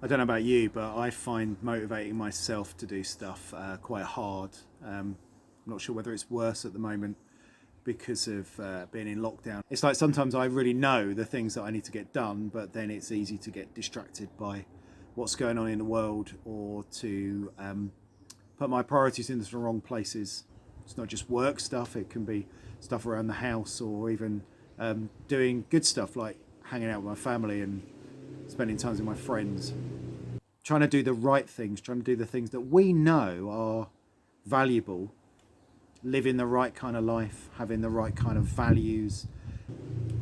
I don't know about you, but I find motivating myself to do stuff quite hard. I'm not sure whether it's worse at the moment because of being in lockdown. It's like sometimes I really know the things that I need to get done, but then it's easy to get distracted by what's going on in the world, or to put my priorities into the wrong places. It's not just work stuff, it can be stuff around the house, or even doing good stuff like hanging out with my family and spending time with my friends. Trying to do the right things, trying to do the things that we know are valuable, living the right kind of life, having the right kind of values.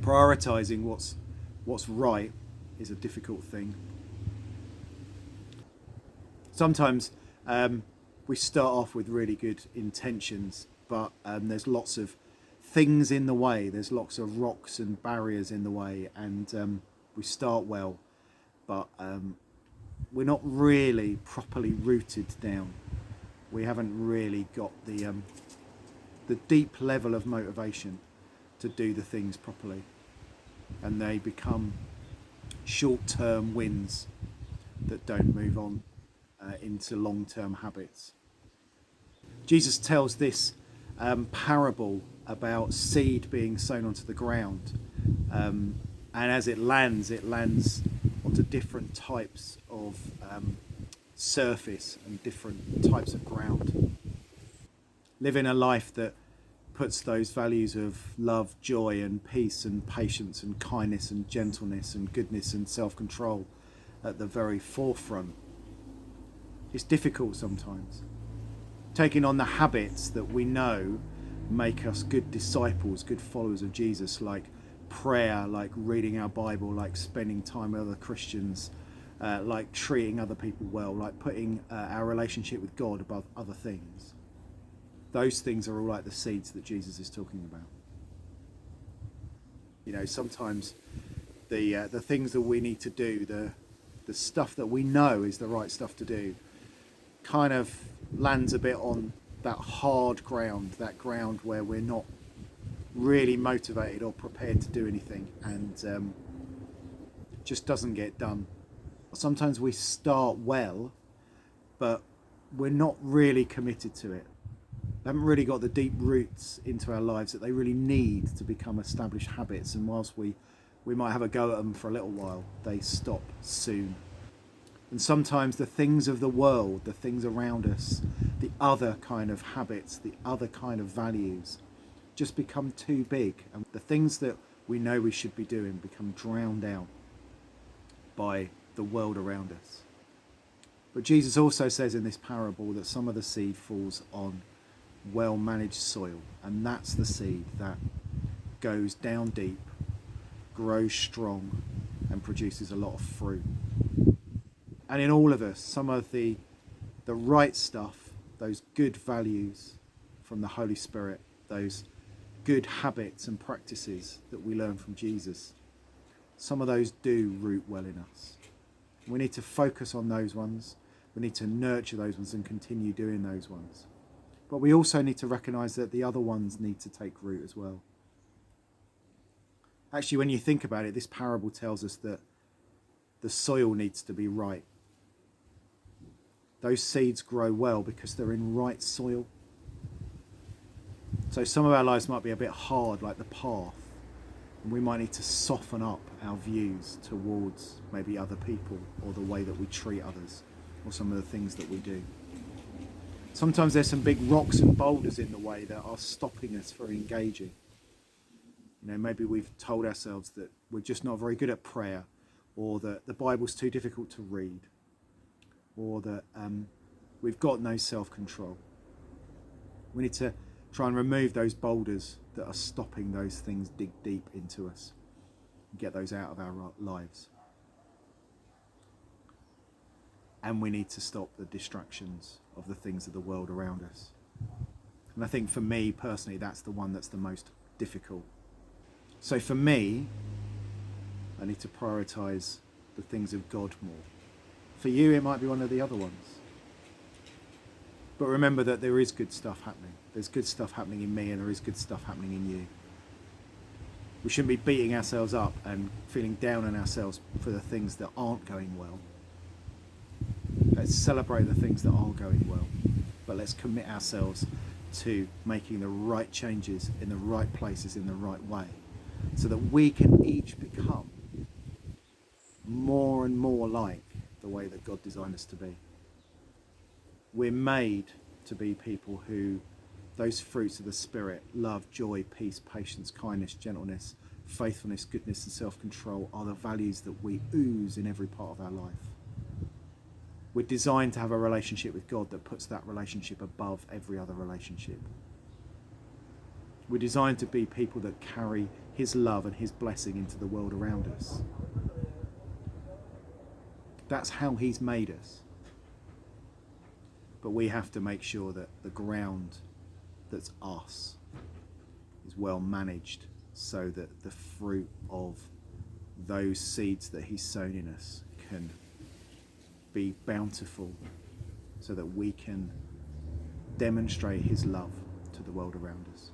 Prioritizing what's right is a difficult thing. Sometimes we start off with really good intentions, but there's lots of things in the way. There's lots of rocks and barriers in the way, and we start well, but we're not really properly rooted down. We haven't really got the deep level of motivation to do the things properly, and they become short-term wins that don't move on into long-term habits. Jesus tells this parable about seed being sown onto the ground, and as it lands onto different types of surface and different types of ground. Living a life that puts those values of love, joy and peace and patience and kindness and gentleness and goodness and self-control at the very forefront. It's difficult sometimes. Taking on the habits that we know make us good disciples, good followers of Jesus, like prayer, like reading our Bible, like spending time with other Christians, like treating other people well, like putting our relationship with God above other things. Those things are all like the seeds that Jesus is talking about. You know, sometimes the things that we need to do, the stuff that we know is the right stuff to do, kind of lands a bit on that hard ground, that ground where we're not really motivated or prepared to do anything, and just doesn't get done. Sometimes we start well, but we're not really committed to it. They haven't really got the deep roots into our lives that they really need to become established habits, and whilst we might have a go at them for a little while, they stop soon. And sometimes the things of the world, the things around us, the other kind of habits, the other kind of values, just become too big, and the things that we know we should be doing become drowned out by the world around us. But Jesus also says in this parable that some of the seed falls on well-managed soil, and that's the seed that goes down deep, grows strong, and produces a lot of fruit. And in all of us, some of the right stuff, those good values from the Holy Spirit, those good habits and practices that we learn from Jesus, some of those do root well in us. We need to focus on those ones. We need to nurture those ones and continue doing those ones. But we also need to recognise that the other ones need to take root as well. Actually, when you think about it, this parable tells us that the soil needs to be right. Those seeds grow well because they're in right soil. So some of our lives might be a bit hard, like the path, and we might need to soften up our views towards maybe other people, or the way that we treat others, or some of the things that we do. Sometimes there's some big rocks and boulders in the way that are stopping us from engaging. You know, maybe we've told ourselves that we're just not very good at prayer, or that the Bible's too difficult to read, or that we've got no self-control. We need to try and remove those boulders that are stopping those things dig deep into us, and get those out of our lives. And we need to stop the distractions of the things of the world around us. And I think for me personally, that's the one that's the most difficult. So for me, I need to prioritise the things of God more. For you, it might be one of the other ones. But remember that there is good stuff happening. There's good stuff happening in me, and there is good stuff happening in you. We shouldn't be beating ourselves up and feeling down on ourselves for the things that aren't going well. Let's celebrate the things that are going well, but let's commit ourselves to making the right changes in the right places in the right way, so that we can each become more and more like the way that God designed us to be. We're made to be people who, those fruits of the Spirit, love, joy, peace, patience, kindness, gentleness, faithfulness, goodness and self-control, are the values that we ooze in every part of our life. We're designed to have a relationship with God that puts that relationship above every other relationship. We're designed to be people that carry his love and his blessing into the world around us. That's how he's made us. But we have to make sure that the ground that's us is well managed, so that the fruit of those seeds that he's sown in us can be bountiful, so that we can demonstrate his love to the world around us.